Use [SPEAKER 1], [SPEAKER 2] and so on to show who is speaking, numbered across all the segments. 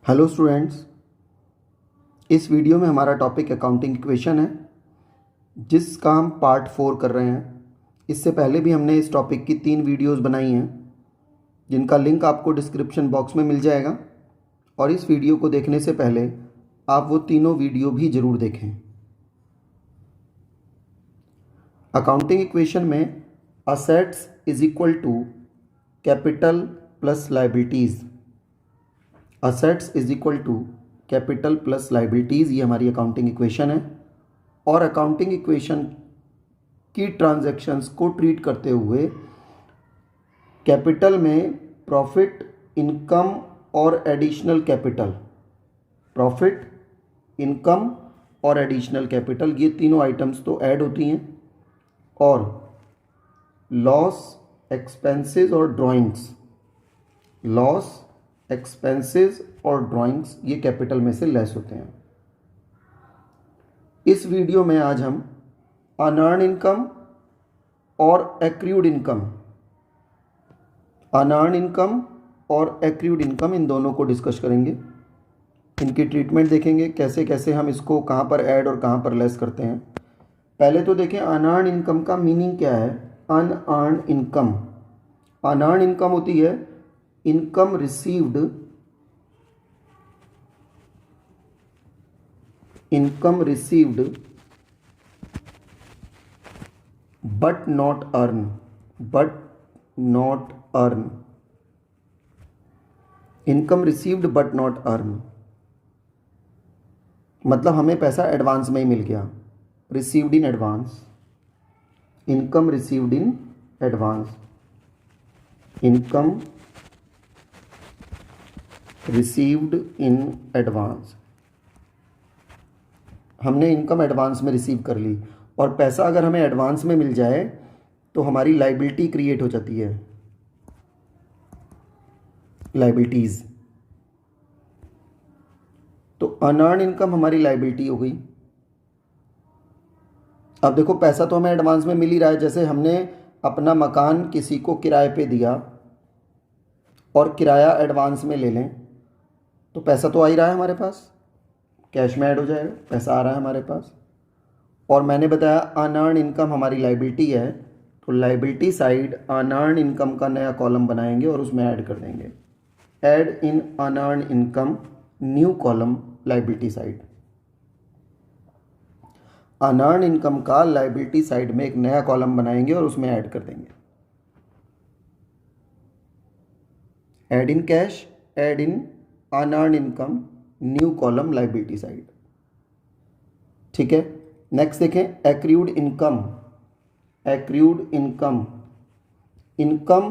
[SPEAKER 1] Hello students, इस video में हमारा टॉपिक अकाउंटिंग इक्वेशन है जिसका हम पार्ट 4 कर रहे हैं। इससे पहले भी हमने इस टॉपिक की 3 वीडियोस बनाई हैं जिनका लिंक आपको डिस्क्रिप्शन बॉक्स में मिल जाएगा और इस वीडियो को देखने से पहले आप वो तीनों वीडियो भी ज़रूर देखें। अकाउंटिंग इक्वेशन में assets is equal to capital plus liabilities, assets is equal to capital plus liabilities, ये हमारी अकाउंटिंग इक्वेशन है। और अकाउंटिंग इक्वेशन की ट्रांजैक्शंस को ट्रीट करते हुए कैपिटल में प्रॉफिट, इनकम और एडिशनल कैपिटल, प्रॉफिट, इनकम और एडिशनल कैपिटल, ये तीनों आइटम्स तो ऐड होती हैं और लॉस, एक्सपेंसेस और ड्राइंग्स, लॉस, एक्सपेंसेस और ड्राइंग्स ये कैपिटल में से लेस होते हैं। इस वीडियो में आज हम अनअर्न्ड इनकम और एक्रूड इनकम, अनअर्न्ड इनकम और एक्रूड इनकम, इन दोनों को डिस्कस करेंगे। इनकी ट्रीटमेंट देखेंगे, कैसे कैसे हम इसको कहाँ पर ऐड और कहाँ पर लेस करते हैं। पहले तो देखें अनअर्न्ड इनकम का मीनिंग क्या है। अनअर्न्ड इनकम, अनअर्न्ड इनकम होती है income received, income received but not earn, but not earn, income received but not earn, मतलब हमें पैसा एडवांस में ही मिल गया, received in advance, income received in advance, income received in advance, हमने income advance में receive कर ली। और पैसा अगर हमें एडवांस में मिल जाए तो हमारी लायबिलिटी क्रिएट हो जाती है, लायबिलिटीज़। तो अनअर्न्ड इनकम हमारी लायबिलिटी हो गई। अब देखो पैसा तो हमें एडवांस में मिल ही रहा है। जैसे हमने अपना मकान किसी को किराए पे दिया और किराया एडवांस में ले लें तो पैसा तो आ ही रहा है हमारे पास, कैश में ऐड हो जाएगा, पैसा आ रहा है हमारे पास। और मैंने बताया अनअर्न्ड इनकम हमारी लायबिलिटी है, तो लायबिलिटी साइड अनअर्न्ड इनकम का नया कॉलम बनाएंगे और उसमें ऐड कर देंगे। Add in unearned income, new column liability side. Unearned income का लायबिलिटी साइड में एक नया कॉलम बनाएंगे और उसमें ऐड कर देंगे। Add in cash, add in unearned income, new column liability side. ठीक है, नेक्स्ट देखें accrued income. Accrued income, income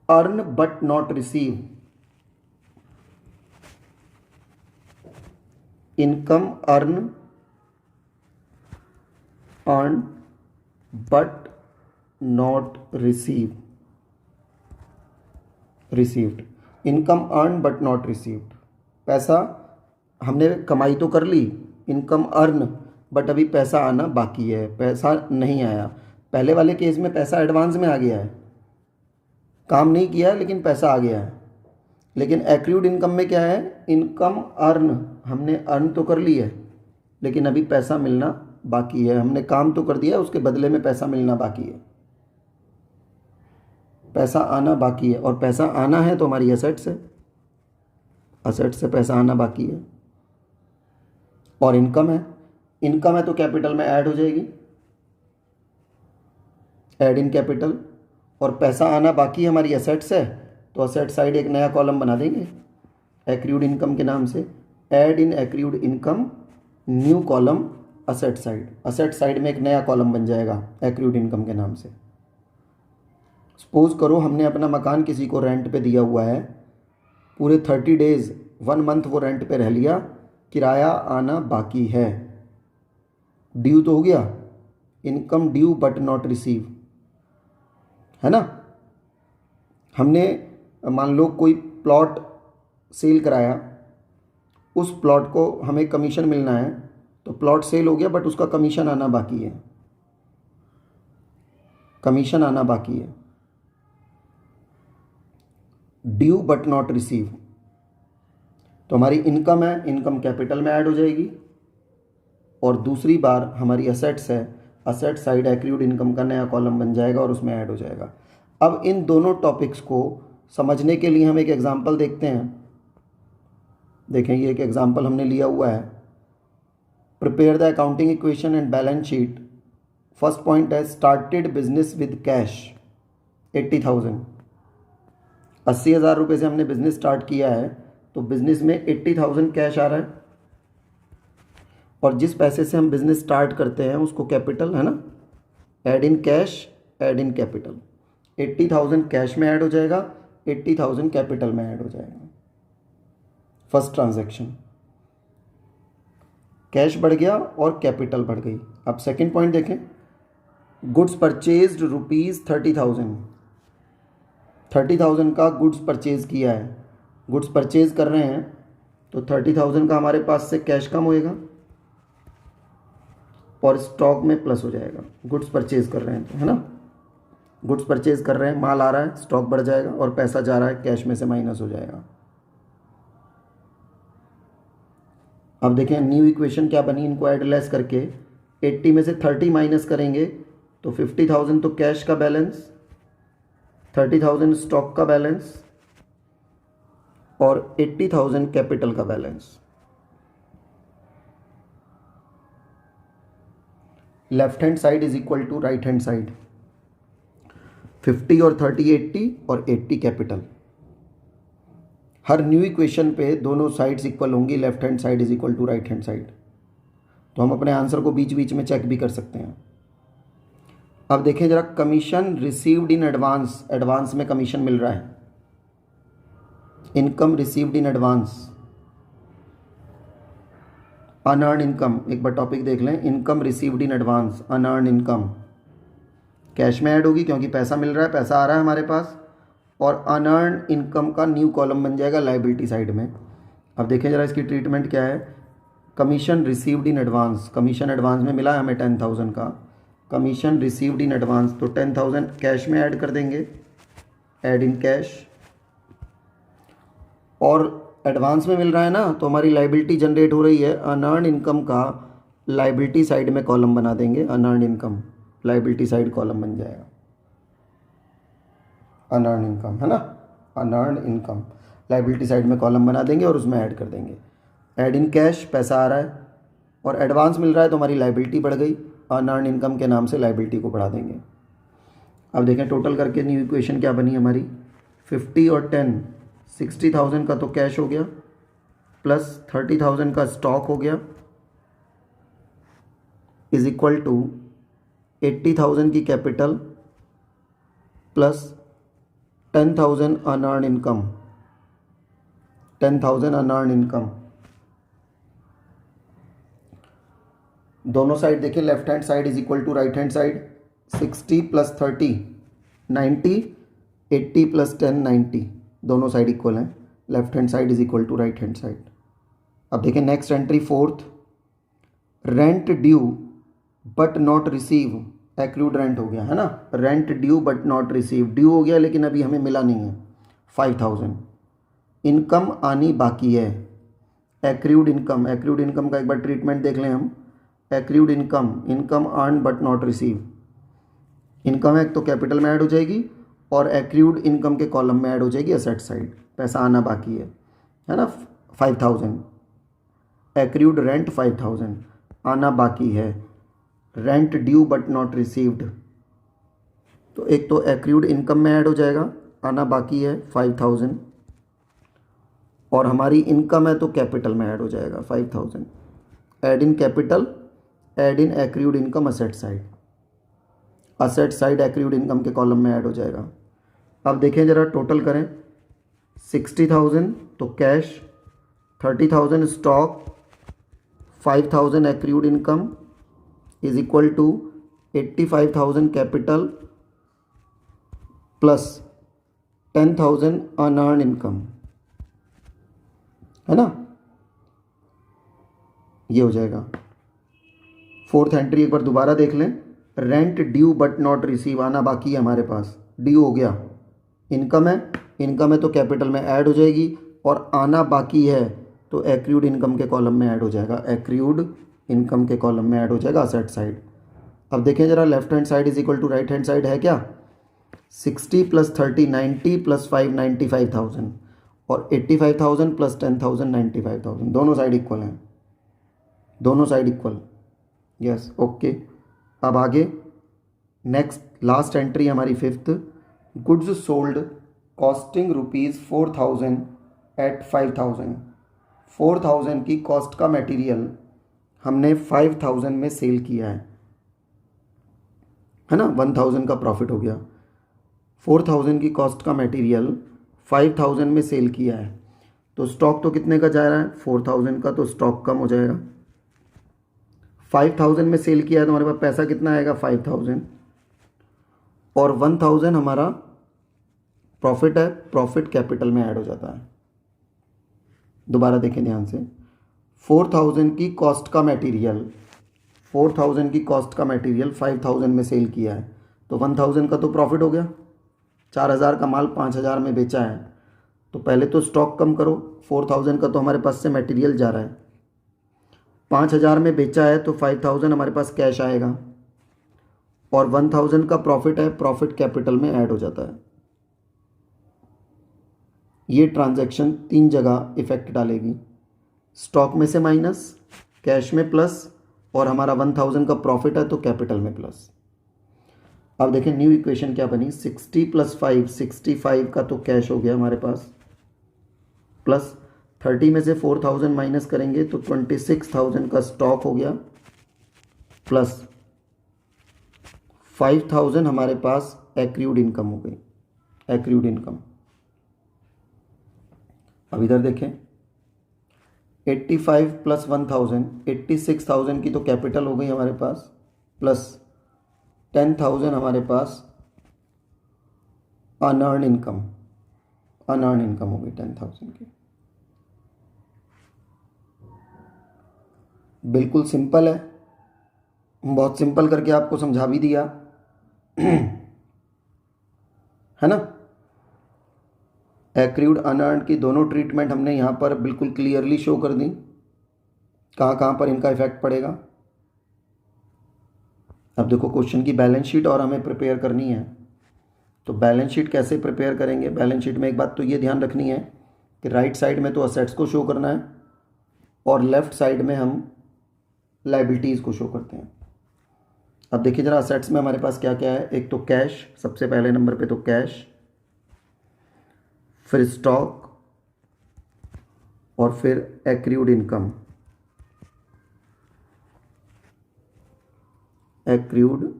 [SPEAKER 1] earn but not receive, income earn but not receive, received, income earn but not received. पैसा हमने कमाई तो कर ली, income earn, but अभी पैसा आना बाकी है, पैसा नहीं आया। पहले वाले केस में पैसा एडवांस में आ गया है, काम नहीं किया है लेकिन पैसा आ गया है। लेकिन एक्रूड इनकम में क्या है, इनकम अर्न, हमने अर्न तो कर ली है लेकिन अभी पैसा मिलना बाकी है। हमने काम तो कर दिया, उसके बदले में पैसा मिलना बाकी है, पैसा आना बाकी है। और पैसा आना है तो हमारी असेट्स है, असेट्स से पैसा आना बाकी है। और इनकम है, इनकम है तो कैपिटल में ऐड हो जाएगी, ऐड इन कैपिटल। और पैसा आना बाकी हमारी असेट्स है तो असेट साइड एक नया कॉलम बना देंगे एक्रूड इनकम के नाम से। Add in accrued income, new column asset side. Asset side में एक नया कॉलम बन जाएगा एक्रूड इनकम के नाम से। सपोज करो हमने अपना मकान किसी को रेंट पे दिया हुआ है, पूरे 30 डेज, 1 मंथ वो रेंट पे रह लिया, किराया आना बाकी है, ड्यू तो हो गया, income due but not receive, है ना। हमने मान लो कोई प्लॉट सेल कराया, उस प्लॉट को हमें कमीशन मिलना है, तो प्लॉट सेल हो गया बट उसका कमीशन आना बाकी है, कमीशन आना बाकी है। ड्यू बट नॉट रिसीव, तो हमारी इनकम है, इनकम कैपिटल में ऐड हो जाएगी, और दूसरी बार हमारी असेट्स है, असेट साइड एक्रूड इनकम का नया कॉलम बन जाएगा और उसमें ऐड हो जाएगा। अब इन दोनों टॉपिक्स को समझने के लिए हम एक एग्जांपल देखते हैं। देखें, ये एक एग्जांपल हमने लिया हुआ है। Prepare the accounting equation and balance sheet. First point है स्टार्टेड बिजनेस विद कैश 80,000। 80,000 रुपये से हमने बिजनेस स्टार्ट किया है, तो बिजनेस में 80,000 कैश आ रहा है, और जिस पैसे से हम बिजनेस स्टार्ट करते हैं उसको कैपिटल है ना, add in cash, add in capital. 80,000 cash में ऐड हो जाएगा, 80,000 कैपिटल में ऐड हो जाएगा। फर्स्ट ट्रांजैक्शन, कैश बढ़ गया और कैपिटल बढ़ गई। अब सेकंड पॉइंट देखें, गुड्स परचेज्ड ₹30,000। 30,000 का गुड्स परचेज किया है, गुड्स परचेज कर रहे हैं, तो 30,000 का हमारे पास से कैश कम होएगा और स्टॉक में प्लस हो जाएगा। गुड्स परचेज कर रहे हैं तो है ना, गुड्स परचेज कर रहे हैं, माल आ रहा है, स्टॉक बढ़ जाएगा, और पैसा जा रहा है, कैश में से माइनस हो जाएगा। अब देखें न्यू इक्वेशन क्या बनी, इनको ऐड लेस करके 80 में से 30 माइनस करेंगे तो 50,000 तो कैश का बैलेंस, 30,000 स्टॉक का बैलेंस, और 80,000 कैपिटल का balance. Left hand side is equal to right hand side. 50 और 30 80 और 80 कैपिटल। हर न्यू इक्वेशन पे दोनों साइड्स इक्वल होंगी, left hand side is equal to right hand side. तो हम अपने आंसर को बीच बीच में चेक भी कर सकते हैं। अब देखें जरा, commission received in advance, advance में कमीशन मिल रहा है। Income received in advance, unearned income, एक बार टॉपिक देख लें, income received in advance, unearned income cash में ऐड होगी क्योंकि पैसा मिल रहा है, पैसा आ रहा है हमारे पास, और अनअर्न इनकम का न्यू कॉलम बन जाएगा लायबिलिटी साइड में। अब देखें जरा इसकी ट्रीटमेंट क्या है। Commission received in advance, commission advance में मिला है हमें 10,000 का, कमीशन रिसीव्ड इन एडवांस, तो 10,000 कैश में ऐड कर देंगे, ऐड इन कैश, और एडवांस में मिल रहा है ना, तो हमारी लायबिलिटी जनरेट हो रही है, अनअर्न इनकम का लायबिलिटी साइड में कॉलम बना देंगे, unearned income liability side column बन जाएगा, अनअर्न इनकम है ना, अनअर्न इनकम लायबिलिटी साइड में कॉलम बना देंगे और उसमें ऐड कर देंगे। ऐड इन कैश, पैसा आ रहा है और एडवांस मिल रहा है तो हमारी लायबिलिटी बढ़ गई, अनअर्न इनकम के नाम से लायबिलिटी को बढ़ा देंगे। अब देखें टोटल करके न्यू इक्वेशन क्या बनी हमारी, 50 और 10, 60,000 का तो कैश हो गया, प्लस 30,000 का स्टॉक हो गया, इज इक्वल टू 80,000 की capital plus 10,000 unearned income, 10,000 unearned income. दोनों साइड देखिए, left hand side is equal to right hand side, 60 plus 30 90, 80 plus 10 90, दोनों साइड इक्वल हैं, left hand side is equal to right hand side. अब देखिए next entry fourth, rent due but not receive, accrued rent हो गया है ना, rent due but not receive, due हो गया लेकिन अभी हमें मिला नहीं है 5,000। इनकम आनी बाकी है, एक्रूड इनकम, एक्रूड इनकम का एक बार ट्रीटमेंट देख लें हम। Accrued income, income earn but not receive, income है तो कैपिटल में ऐड हो जाएगी और एक्रूड इनकम के कॉलम में ऐड हो जाएगी असेट साइड, पैसा आना बाकी है ना 5,000। एक्रूड रेंट 5,000, आना बाकी है, rent due but not received, तो एक तो एक्रूड इनकम में ऐड हो जाएगा, आना बाकी है 5,000, और हमारी इनकम है तो कैपिटल में ऐड हो जाएगा 5,000। Add in capital, add in accrued income asset side, asset side accrued income के कॉलम में ऐड हो जाएगा। अब देखें जरा टोटल करें, 60,000 तो cash, 30,000 stock, 5,000 accrued income is equal to 85,000 capital plus 10,000 unearned income, है ना, ये हो जाएगा। फोर्थ एंट्री एक बार दोबारा देख लें, rent due but not receive, आना बाकी है हमारे पास, ड्यू हो गया, इनकम है इनकम है तो कैपिटल में ऐड हो जाएगी, और आना बाकी है तो एक्रूड इनकम के कॉलम में ऐड हो जाएगा, एक्रूड इनकम के कॉलम में ऐड हो जाएगा असेट साइड। अब देखें ज़रा, left hand side is equal to right hand side है क्या? 60 + 30 90 + 5 95,000 और 85,000 + 10,000 95,000, दोनों साइड इक्वल हैं, दोनों साइड इक्वल। Yes, okay. अब आगे नेक्स्ट लास्ट एंट्री हमारी fifth, goods sold costing ₹4,000 at 5,000। 4,000 की कॉस्ट का मटेरियल हमने 5,000 में सेल किया है ना, 1,000 का प्रॉफिट हो गया। 4,000 की कॉस्ट का मटेरियल 5,000 में सेल किया है, तो स्टॉक तो कितने का जा रहा है? 4,000 का, तो स्टॉक कम हो जाएगा। 5,000 में सेल किया है तो हमारे पास पैसा कितना आएगा? 5,000, और 1,000 हमारा प्रॉफिट है, प्रॉफिट कैपिटल में ऐड हो जाता है। दोबारा देखें ध्यान से, 4,000 की कॉस्ट का मटेरियल, 4,000 की कॉस्ट का मटेरियल 5,000 में सेल किया है, तो 1,000 का तो प्रॉफिट हो गया। 4,000 का माल 5,000 में बेचा है, तो पहले तो स्टॉक कम करो, 4,000 का तो हमारे पास से मटेरियल जा रहा है, 5,000 में बेचा है तो 5,000 हमारे पास कैश आएगा, और 1,000 का प्रॉफिट है, प्रॉफिट कैपिटल में ऐड हो जाता है। ये ट्रांजैक्शन 3 जगह इफेक्ट डालेगी, स्टॉक में से माइनस, कैश में प्लस, और हमारा 1,000 का प्रॉफिट है तो कैपिटल में प्लस। अब देखें न्यू इक्वेशन क्या बनी, 60 + 5 65 का तो कैश हो गया हमारे पास, प्लस 30 में से 4,000 माइनस करेंगे तो 26,000 का स्टॉक हो गया, प्लस 5,000 हमारे पास एक्रूड इनकम हो गई, एक्रूड इनकम। अब इधर देखें, 85 + 1,000 86,000 की तो कैपिटल हो गई हमारे पास, प्लस 10,000 हमारे पास अनअर्न इनकम, अनअर्न इनकम हो गई 10,000 की। बिल्कुल सिंपल है, बहुत सिंपल करके आपको समझा भी दिया है ना। एक्रूड अनअर्न की दोनों ट्रीटमेंट हमने यहाँ पर बिल्कुल क्लियरली शो कर दी, कहाँ कहाँ पर इनका इफेक्ट पड़ेगा। अब देखो क्वेश्चन की बैलेंस शीट और हमें प्रिपेयर करनी है, तो बैलेंस शीट कैसे प्रिपेयर करेंगे? बैलेंस शीट में एक बात तो ये ध्यान रखनी है कि राइट साइड में तो असेट्स को शो करना है, और लेफ्ट साइड में हम लाइबिलिटीज़ को शो करते हैं। अब देखिए ज़रा, असेट्स में हमारे पास क्या क्या है। एक तो कैश, सबसे पहले नंबर पे तो कैश, फिर स्टॉक, और फिर accrued income, accrued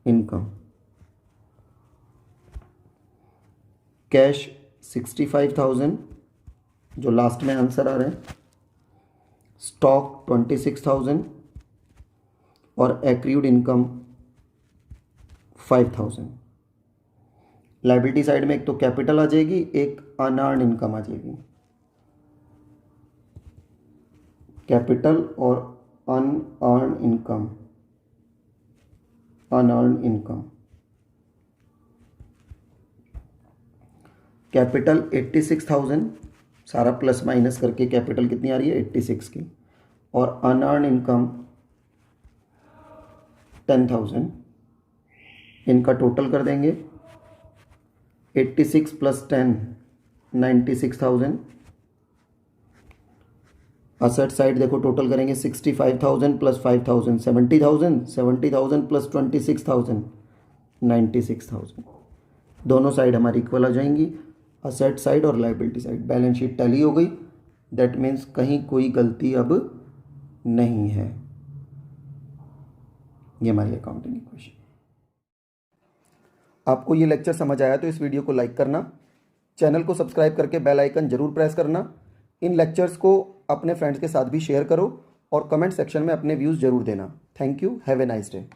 [SPEAKER 1] income. Cash 65,000 जो लास्ट में आंसर आ रहे हैं, स्टॉक 26,000 और एक्रूड इनकम 5,000। लाइबिलिटी साइड में एक तो कैपिटल आ जाएगी, एक अनअर्न इनकम आ जाएगी, कैपिटल और unearned income, unearned income. Capital 86,000, सारा प्लस माइनस करके कैपिटल कितनी आ रही है? 86 की, और अनअर्न इनकम 10,000। इनका टोटल कर देंगे, 86 + 10 96,000। असेट साइड देखो टोटल करेंगे, 65,000 + 5,000 70,000, 70,000 + 26,000 96,000। दोनों साइड हमारी इक्वल आ जाएंगी, असेट साइड और liability side. Balance sheet tally हो गई, दैट मीन्स कहीं कोई गलती अब नहीं है। ये हमारी अकाउंटिंग इक्वेशन। आपको ये लेक्चर समझ आया तो इस वीडियो को लाइक करना, चैनल को सब्सक्राइब करके बेल आइकन जरूर प्रेस करना। इन लेक्चर्स को अपने फ्रेंड्स के साथ भी शेयर करो, और कमेंट सेक्शन में अपने व्यूज़ जरूर देना। Thank you, have a nice day.